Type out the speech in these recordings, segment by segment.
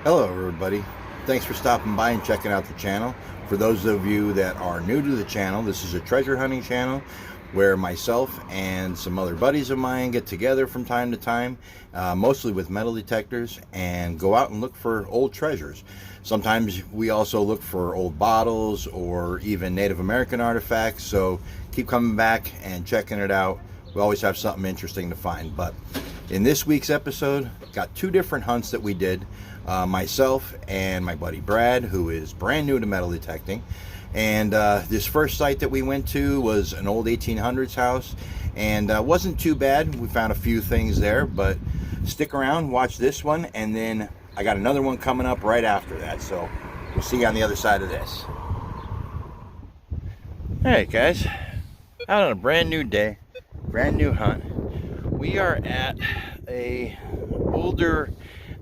Hello everybody, thanks for stopping by and checking out the channel. For those of you that are new to the channel, this is a treasure hunting channel where myself and some other buddies of mine get together from time to time, mostly with metal detectors, and go out and look for old treasures. Sometimes we also look for old bottles or even Native American artifacts, so keep coming back and checking it out. We always have something interesting to find. But in this week's episode, got two different hunts that we did. Myself and my buddy Brad, who is brand new to metal detecting. And this first site that we went to was an old 1800s house, and wasn't too bad. We found a few things there, but stick around, watch this one, and then I got another one coming up right after that. So we'll see you on the other side of this. Alright guys, out on a brand new day, brand new hunt. We are at a older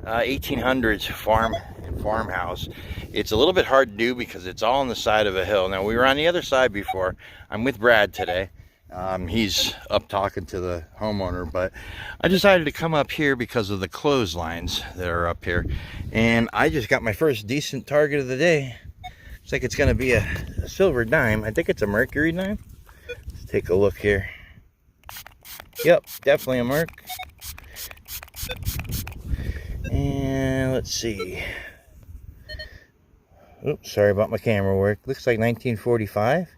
1800s farmhouse. It's a little bit hard to do because it's all on the side of a hill. Now, we were on the other side before. I'm with Brad today. He's up talking to the homeowner, but I decided to come up here because of the clotheslines that are up here. And I just got my first decent target of the day. Looks like it's going to be a silver dime. I think it's a mercury dime. Let's take a look here. Yep, definitely a merc. And let's see. Oops, sorry about my camera work. Looks like 1945.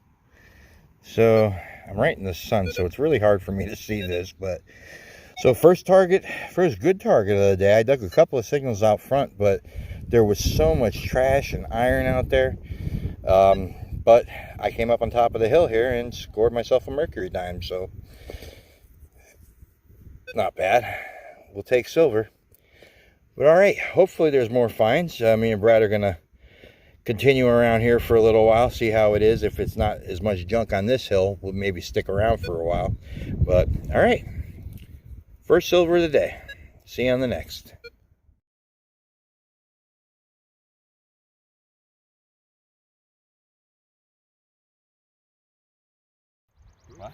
So I'm right in the sun, so it's really hard for me to see this. But so first good target of the day. I dug a couple of signals out front, but there was so much trash and iron out there. But I came up on top of the hill here and scored myself a mercury dime. So not bad. We'll take silver. But all right, hopefully there's more finds. Me and Brad are going to continue around here for a little while, see how it is. If it's not as much junk on this hill, we'll maybe stick around for a while. But all right, first silver of the day. See you on the next. All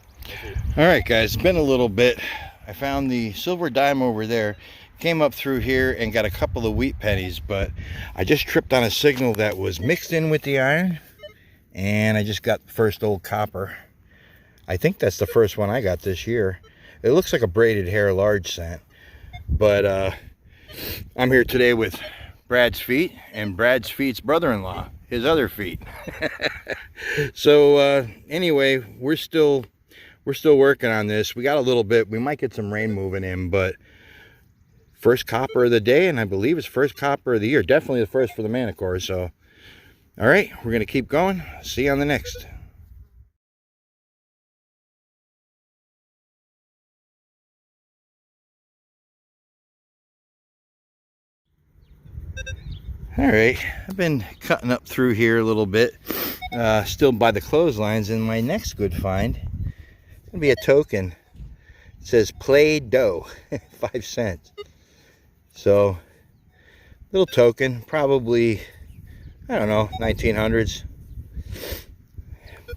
right, guys, it's been a little bit. I found the silver dime over there. Came up through here and got a couple of wheat pennies, but I just tripped on a signal that was mixed in with the iron, and I just got the first old copper. I think that's the first one I got this year. It looks like a braided hair large cent, but I'm here today with Brad's feet and Brad's feet's brother-in-law, his other feet. So anyway, we're still working on this. We got a little bit. We might get some rain moving in, but first copper of the day, and I believe it's first copper of the year. Definitely the first for the Manicore. So, all right, we're going to keep going. See you on the next. All right, I've been cutting up through here a little bit, still by the clotheslines, and my next good find is going to be a token. It says Play-Doh, 5 cents. So, little token, probably, I don't know, 1900s.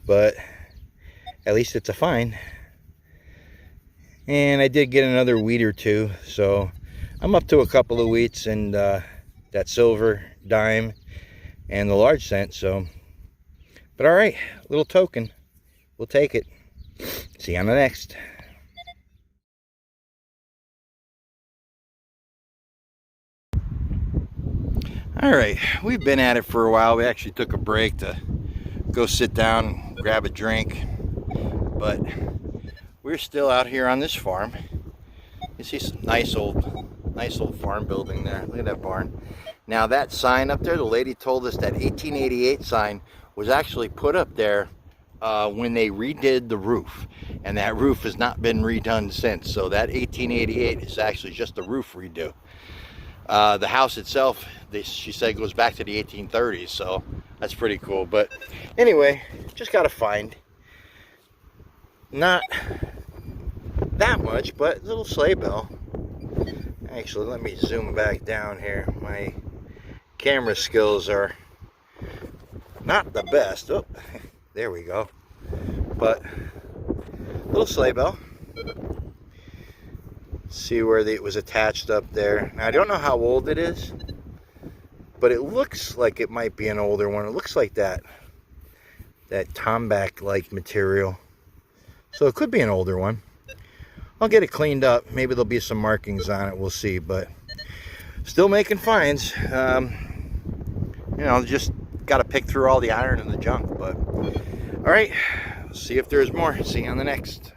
But at least it's a find. And I did get another wheat or two, so I'm up to a couple of wheats and that silver dime and the large cent. So, but all right, little token, we'll take it. See you on the next. All right, we've been at it for a while. We actually took a break to go sit down, grab a drink, but we're still out here on this farm. You see some nice old farm building there. Look at that barn. Now that sign up there, the lady told us that 1888 sign was actually put up there when they redid the roof, and that roof has not been redone since. So that 1888 is actually just the roof redo. The house itself, she said, goes back to the 1830s, so that's pretty cool. But anyway, just got to find. Not that much, but a little sleigh bell. Actually, let me zoom back down here. My camera skills are not the best. Oh, there we go. But little sleigh bell. See where it was attached up there. Now, I don't know how old it is, but it looks like it might be an older one. It looks like that tomback like material, so it could be an older one. I'll get it cleaned up. Maybe there'll be some markings on it, we'll see. But still making finds. You know, just got to pick through all the iron and the junk. But all right, see if there's more. See you on the next.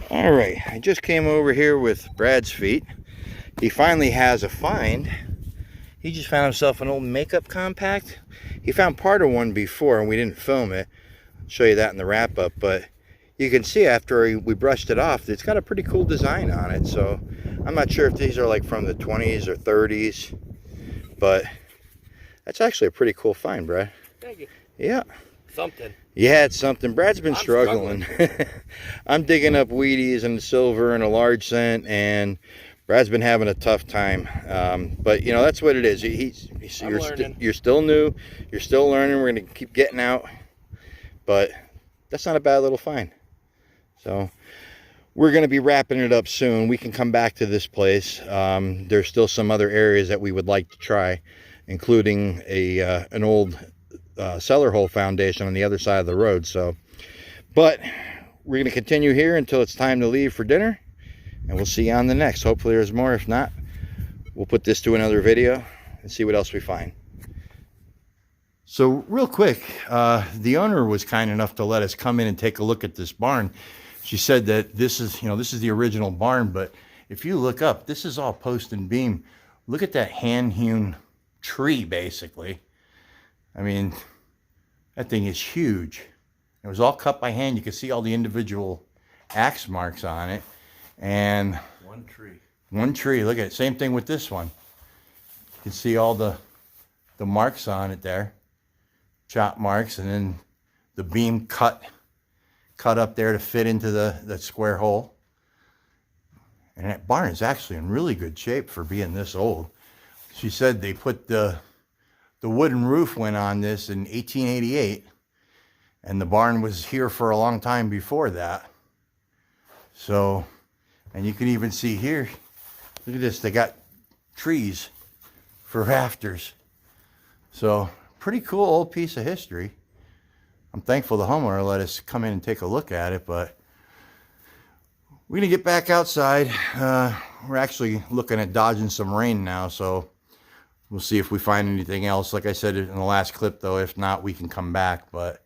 All right, I just came over here with Brad's feet. He finally has a find. He just found himself an old makeup compact. He found part of one before and we didn't film it. I'll show you that in the wrap up, but you can see after we brushed it off, it's got a pretty cool design on it. So I'm not sure if these are like from the 20s or 30s, but that's actually a pretty cool find, Brad. Thank you. Yeah. Something. Yeah, it's something. Brad's been struggling. I'm digging up Wheaties and silver and a large cent, and Brad's been having a tough time. But you know, that's what it is. You're still new. You're still learning. We're going to keep getting out. But that's not a bad little find. So we're going to be wrapping it up soon. We can come back to this place. There's still some other areas that we would like to try, including an old cellar hole foundation on the other side of the road. So, but we're going to continue here until it's time to leave for dinner, and we'll see you on the next. Hopefully there's more. If not, we'll put this to another video and see what else we find. So real quick, the owner was kind enough to let us come in and take a look at this barn. She said that this is, you know, this is the original barn, but if you look up, this is all post and beam. Look at that hand-hewn tree, basically. I mean, that thing is huge. It was all cut by hand. You can see all the individual axe marks on it. And one tree. One tree. Look at it. Same thing with this one. You can see all the marks on it there. Chop marks, and then the beam cut up there to fit into the square hole. And that barn is actually in really good shape for being this old. She said they put the wooden roof went on this in 1888, and the barn was here for a long time before that. So, and you can even see here, look at this, they got trees for rafters. So pretty cool old piece of history. I'm thankful the homeowner let us come in and take a look at it, but we're gonna get back outside. We're actually looking at dodging some rain now, so we'll see if we find anything else. Like I said in the last clip, though, if not, we can come back. But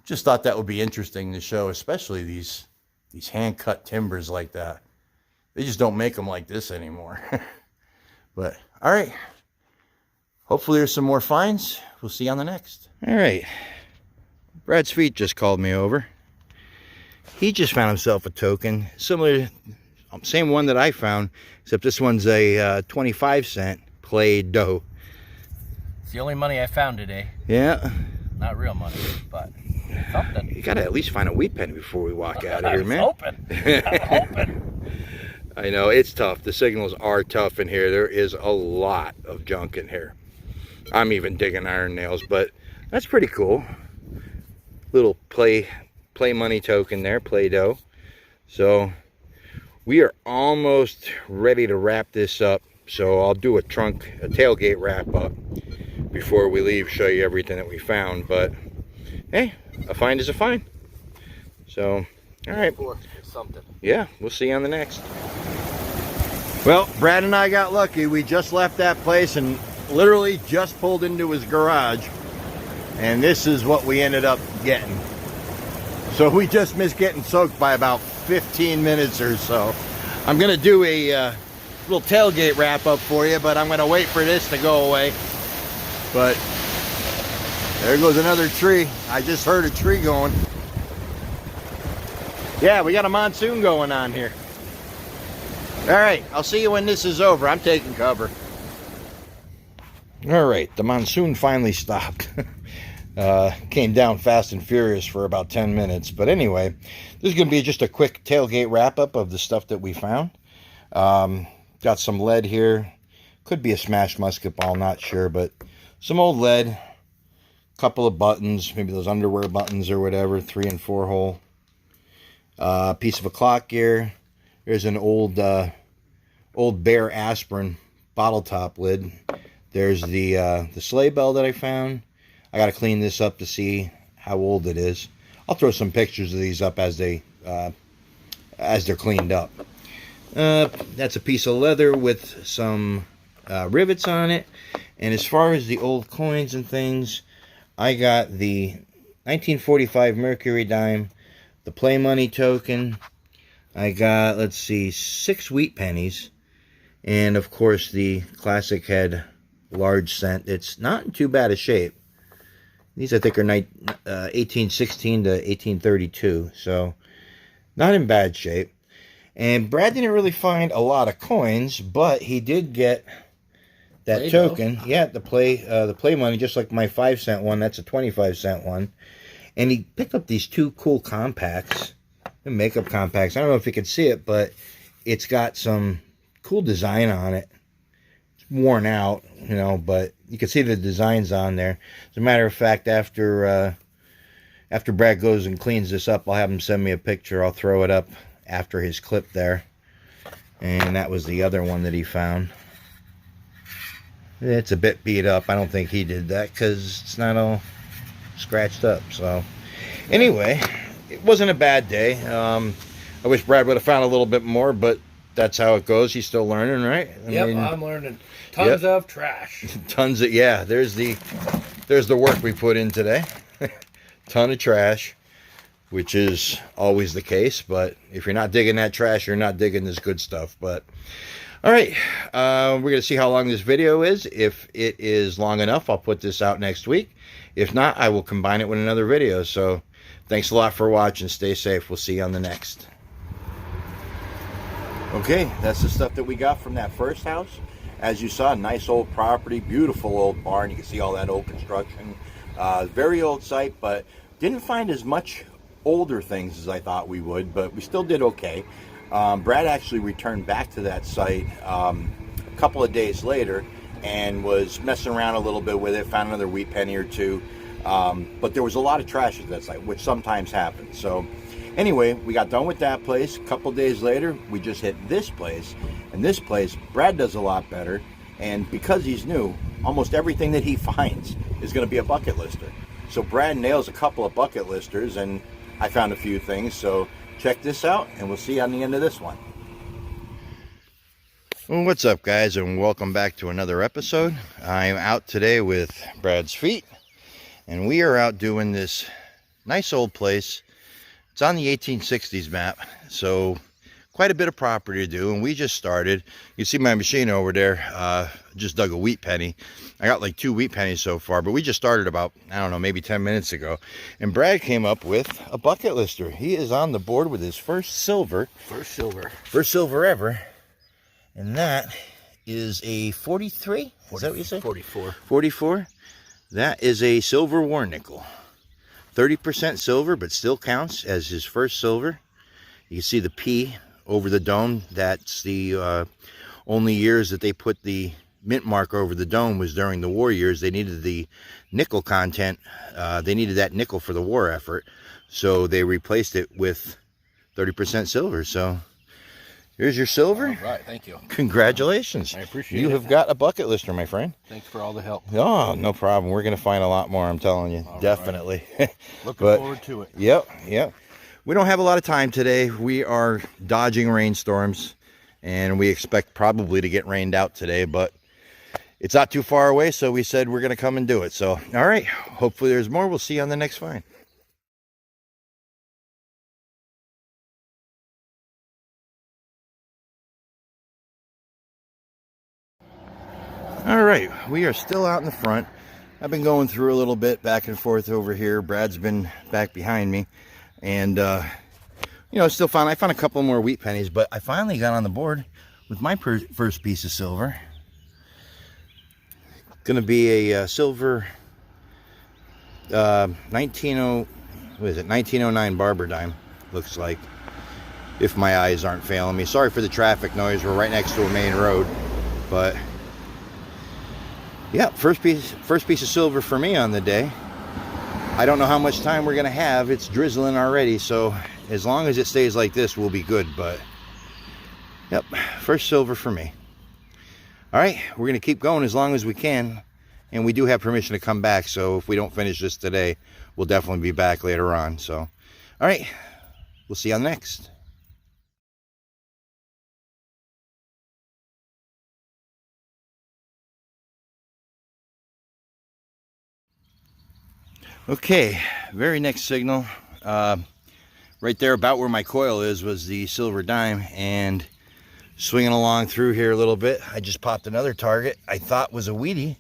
just thought that would be interesting to show, especially these hand-cut timbers like that. They just don't make them like this anymore. But, all right. Hopefully there's some more finds. We'll see you on the next. All right. Brad's feet just called me over. He just found himself a token. Similar, same one that I found, except this one's a 25-cent. Played dough. It's the only money I found today. Yeah. Not real money, but something. You gotta at least find a wheat penny before we walk out of here, man. I'm hoping. I know, it's tough. The signals are tough in here. There is a lot of junk in here. I'm even digging iron nails, but that's pretty cool. Little play money token there, Play-Doh. So we are almost ready to wrap this up. So I'll do a tailgate wrap up before we leave, show you everything that we found. But hey, a find is a find. So, all right. Something. Yeah, we'll see you on the next. Well, Brad and I got lucky. We just left that place and literally just pulled into his garage. And this is what we ended up getting. So we just missed getting soaked by about 15 minutes or so. I'm going to do a little tailgate wrap up for you, but I'm going to wait for this to go away. But there goes another tree. I just heard a tree going. Yeah, we got a monsoon going on here. All right, I'll see you when this is over. I'm taking cover. All right, the monsoon finally stopped. Came down fast and furious for about 10 minutes. But anyway, this is going to be just a quick tailgate wrap up of the stuff that we found. Got some lead here. Could be a smashed musket ball, not sure, but some old lead. Couple of buttons, maybe those underwear buttons or whatever, 3 and 4 hole. Piece of a clock gear. There's an old old Bear aspirin bottle top lid. There's the sleigh bell that I found. I got to clean this up to see how old it is. I'll throw some pictures of these up as they're cleaned up. That's a piece of leather with some rivets on it. And as far as the old coins and things, I got the 1945 Mercury dime, the play money token. I got, let's see, 6 wheat pennies. And of course the classic head large cent. It's not in too bad a shape. These I think are 1816 to 1832, so not in bad shape. And Brad didn't really find a lot of coins, but he did get that token. Yeah, the play money, just like my 5-cent one. That's a 25-cent one. And he picked up these 2 cool compacts, makeup compacts. I don't know if you can see it, but it's got some cool design on it. It's worn out, you know, but you can see the designs on there. As a matter of fact, after Brad goes and cleans this up, I'll have him send me a picture. I'll throw it up after his clip there. And that was the other one that he found. It's a bit beat up. I don't think he did that because it's not all scratched up. So anyway, it wasn't a bad day. I wish Brad would have found a little bit more, but that's how it goes. He's still learning, right? I mean, I'm learning. Tons of trash. Tons of, yeah, there's the work we put in today. Ton of trash, which is always the case, but if you're not digging that trash, you're not digging this good stuff. But all right, we're gonna see how long this video is. If it is long enough, I'll put this out next week. If not, I will combine it with another video. So thanks a lot for watching. Stay safe. We'll see you on the next. Okay, that's the stuff that we got from that first house. As you saw, nice old property, beautiful old barn. You can see all that old construction. Very old site, but didn't find as much older things as I thought we would, but we still did okay. Brad actually returned back to that site a couple of days later and was messing around a little bit with it, found another wheat penny or 2. But there was a lot of trash at that site, which sometimes happens. So anyway, we got done with that place. A couple days later, we just hit this place. And this place, Brad does a lot better. And because he's new, almost everything that he finds is going to be a bucket lister. So Brad nails a couple of bucket listers, and I found a few things. So check this out, and we'll see you on the end of this one. Well, what's up, guys, and welcome back to another episode. I'm out today with Brad's feet, and we are out doing this nice old place. It's on the 1860s map, so quite a bit of property to do, and we just started. You see my machine over there, just dug a wheat penny. I got like 2 wheat pennies so far, but we just started about, I don't know, maybe 10 minutes ago. And Brad came up with a bucket lister. He is on the board with his first silver. First silver ever. And that is a 43? Is that what you said? 44. 44? That is a silver war nickel. 30% silver, but still counts as his first silver. You can see the P over the dome. That's the only years that they put the mint mark over the dome was during the war years. They needed the nickel content. They needed that nickel for the war effort. So they replaced it with 30% silver. So here's your silver. All right, thank you. Congratulations. I appreciate it. You have got a bucket lister, my friend. Thanks for all the help. Oh, no problem. We're going to find a lot more, I'm telling you. All definitely. Right. Looking forward to it. Yep. We don't have a lot of time today. We are dodging rainstorms, and we expect probably to get rained out today, but it's not too far away, so we said we're going to come and do it. So, all right. Hopefully there's more. We'll see you on the next find. All right, we are still out in the front. I've been going through a little bit back and forth over here. Brad's been back behind me, and you know, I found a couple more wheat pennies, but I finally got on the board with my first piece of silver. Gonna be a silver 1909 barber dime, looks like, if my eyes aren't failing me. Sorry for the traffic noise. We're right next to a main road, but yeah, first piece of silver for me on the day. I don't know how much time we're gonna have. It's drizzling already, so as long as it stays like this, we'll be good. But Yep, first silver for me. All right, we're going to keep going as long as we can. And we do have permission to come back, so if we don't finish this today, we'll definitely be back later on. So, all right, we'll see you on the next. Okay, very next signal. Right there about where my coil is was the silver dime, and swinging along through here a little bit, I just popped another target I thought was a wheatie,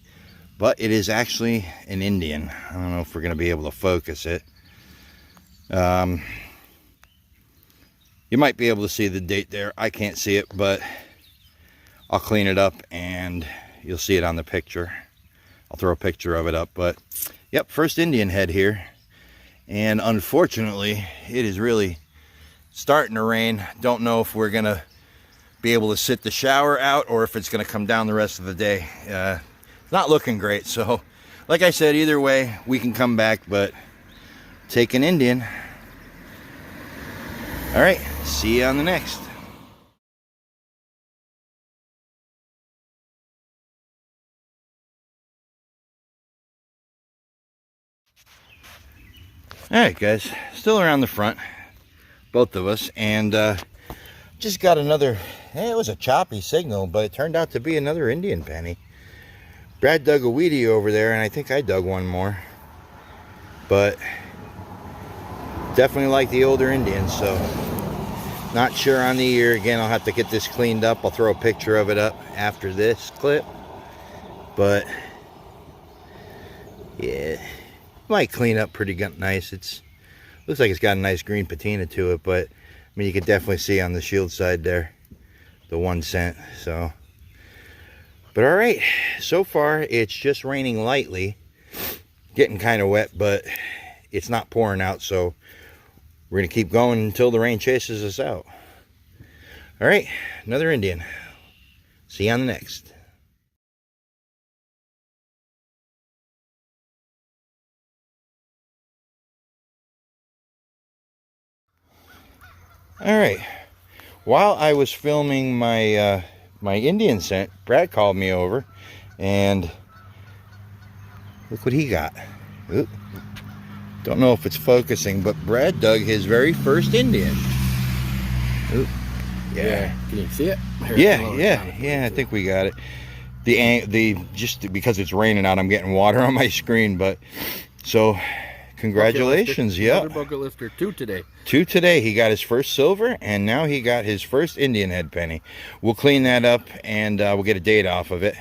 but it is actually an Indian. I don't know if we're going to be able to focus it. You might be able to see the date there. I can't see it, but I'll clean it up and you'll see it on the picture. I'll throw a picture of it up, but yep, first Indian head here. And unfortunately, it is really starting to rain. Don't know if we're going to be able to sit the shower out or if it's going to come down the rest of the day. It's not looking great. So, like I said, either way, we can come back, but take an Indian. All right, see you on the next. All right, guys, still around the front, both of us, and just got another, it was a choppy signal, but it turned out to be another Indian penny. Brad dug a wheatie over there, and I think I dug one more, but definitely like the older Indians, so not sure on the year. Again, I'll have to get this cleaned up. I'll throw a picture of it up after this clip, but yeah, might clean up pretty nice. It's looks like it's got a nice green patina to it, but I mean, you can definitely see on the shield side there the 1 cent. So, but all right, so far it's just raining lightly, getting kind of wet, but it's not pouring out, so we're gonna keep going until the rain chases us out. All right, another Indian. See you on the next. All right, while I was filming my my Indian scent, Brad called me over, and look what he got. Oop. Don't know if it's focusing, but Brad dug his very first Indian. Oop. Yeah. Can you see it? Yeah. I think we got it. The just because it's raining out, I'm getting water on my screen, but so. Congratulations, yeah. Another bucket lister, two today. Two today. He got his first silver, and now he got his first Indian head penny. We'll clean that up, and we'll get a date off of it.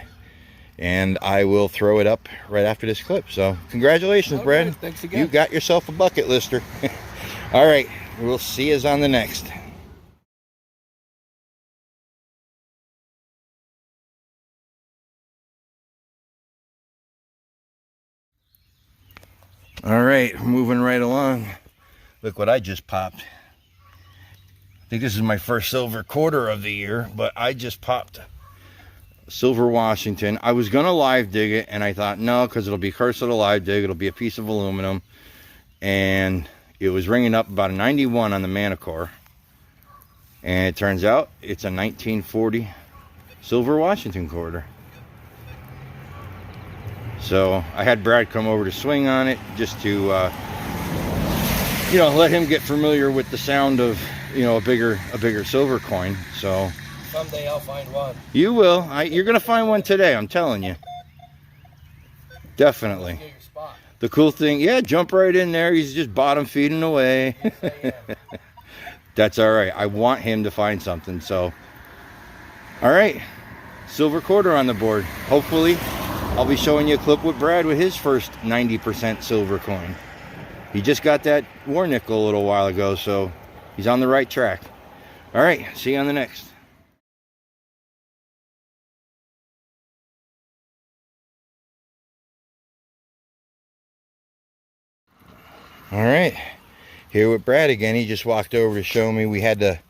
And I will throw it up right after this clip. So, congratulations, Brad. Right, thanks again. You got yourself a bucket lister. All right, we'll see you on the next. All right, moving right along. Look what I just popped. I think this is my first silver quarter of the year, but I just popped silver Washington. I was gonna live dig it, and I thought no, because it'll be curse of the live dig. It'll be a piece of aluminum, and it was ringing up about a 91 on the Manicore, and it turns out it's a 1940 silver Washington quarter. So I had Brad come over to swing on it just to, you know, let him get familiar with the sound of, you know, a bigger silver coin. So Someday I'll find one. you will. You're gonna find one today. I'm telling you. Definitely. Get your spot. The cool thing, yeah, jump right in there. He's just bottom feeding away. That's all right. I want him to find something. So, all right, silver quarter on the board. Hopefully. I'll be showing you a clip with Brad with his first 90% silver coin. He just got that war nickel a little while ago, so he's on the right track. All right, see you on the next. All right, here with Brad again. He just walked over to show me. We had to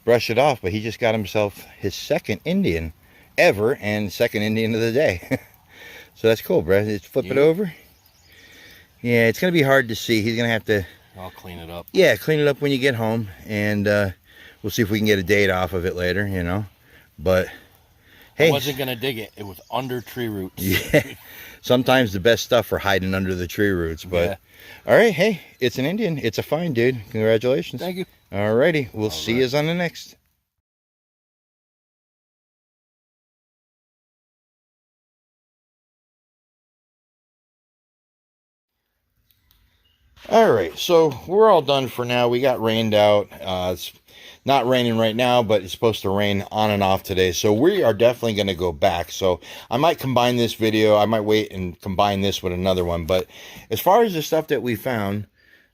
brush it off, but he just got himself his second Indian ever and second Indian of the day. So that's cool, Brad. Just flip it over. Yeah, it's going to be hard to see. He's going to have to... I'll clean it up. Yeah, clean it up when you get home. And we'll see if we can get a date off of it later, you know. But I hey, wasn't gonna dig it. It was under tree roots. yeah, sometimes the best stuff are hiding under the tree roots. But Yeah. all right, hey, it's an Indian. It's a fine, dude. Congratulations. Thank you. All righty, we'll All see right. you on the next. All right, so we're all done for now. We got rained out. It's not raining right now, but it's supposed to rain on and off today. So we are definitely going to go back. So I might combine this video. I might wait and combine this with another one. But as far as the stuff that we found,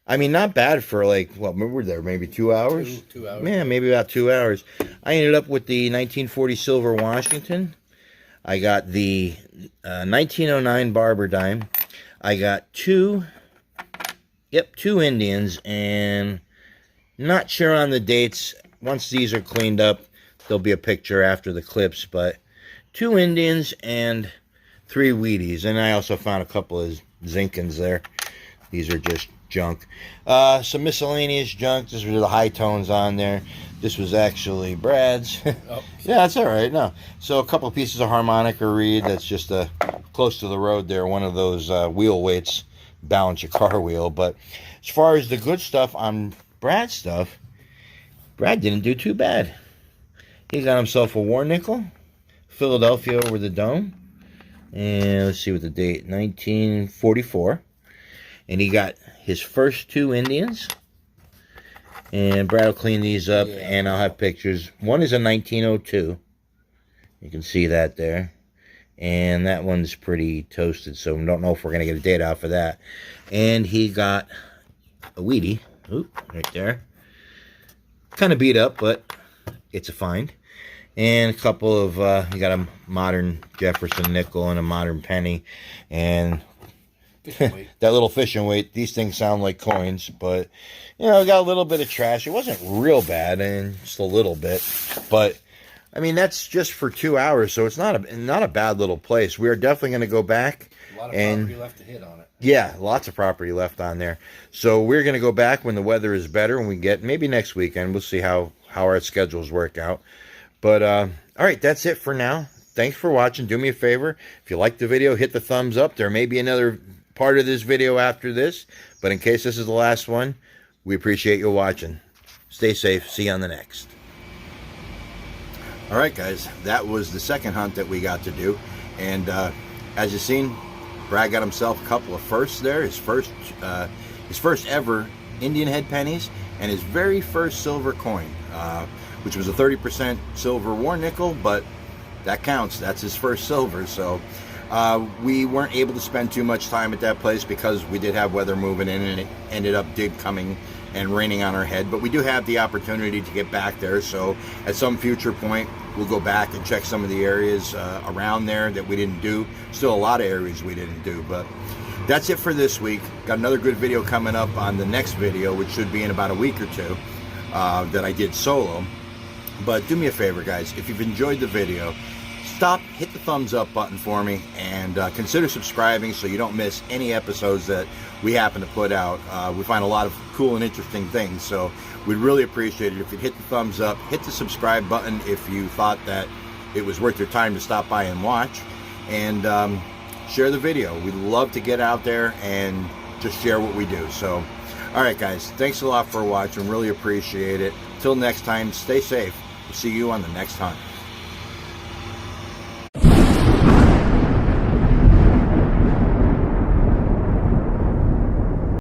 I mean, not bad for like, what, we were there maybe 2 hours? 2 hours. Yeah, maybe about 2 hours. I ended up with the 1940 silver Washington. I got the 1909 Barber dime. I got two Indians, and not sure on the dates. Once these are cleaned up, there'll be a picture after the clips, but 2 Indians and 3 Wheaties. And I also found a couple of Zinkins there. These are just junk. Some miscellaneous junk. This was the high tones on there. This was actually Brad's. Oh. Yeah, that's all right. No. So a couple pieces of harmonica reed. That's just close to the road there. One of those wheel weights. Balance your car wheel. But as far as the good stuff on Brad's stuff, Brad didn't do too bad. He got himself a war nickel, Philadelphia over the dome, and let's see what the date, 1944. And he got his first 2 Indians, and Brad will clean these up, and I'll have pictures. One is a 1902. You can see that there. And that one's pretty toasted, so I don't know if we're going to get a date out for that. And he got a Wheatie. Oop, right there. Kind of beat up, but it's a find. And a couple of, he got a modern Jefferson nickel and a modern penny. And that little fishing weight. These things sound like coins, but, you know, got a little bit of trash. It wasn't real bad, and just a little bit. But I mean, that's just for 2 hours, so it's not a bad little place. We are definitely going to go back. A lot of property left to hit on it. Yeah, lots of property left on there. So we're going to go back when the weather is better, when we get, maybe next weekend. We'll see how our schedules work out. But, all right, that's it for now. Thanks for watching. Do me a favor. If you liked the video, hit the thumbs up. There may be another part of this video after this, but in case this is the last one, we appreciate you watching. Stay safe. See you on the next. All right, guys, that was the second hunt that we got to do, and as you've seen, Brad got himself a couple of firsts there. His first ever Indian head pennies, and his very first silver coin, which was a 30% silver war nickel, but that counts. That's his first silver. So we weren't able to spend too much time at that place because we did have weather moving in, and it did coming and raining on our head, but we do have the opportunity to get back there. So at some future point, we'll go back and check some of the areas around there that we didn't do. Still a lot of areas we didn't do, but that's it for this week. Got another good video coming up on the next video, which should be in about a week or 2, that I did solo. But do me a favor, guys, if you've enjoyed the video, stop, hit the thumbs up button for me, and consider subscribing so you don't miss any episodes that we happen to put out. We find a lot of cool and interesting things, so we'd really appreciate it if you'd hit the thumbs up, hit the subscribe button if you thought that it was worth your time to stop by and watch, and share the video. We'd love to get out there and just share what we do. So, all right, guys, thanks a lot for watching. Really appreciate it. Till next time, stay safe. We'll see you on the next hunt.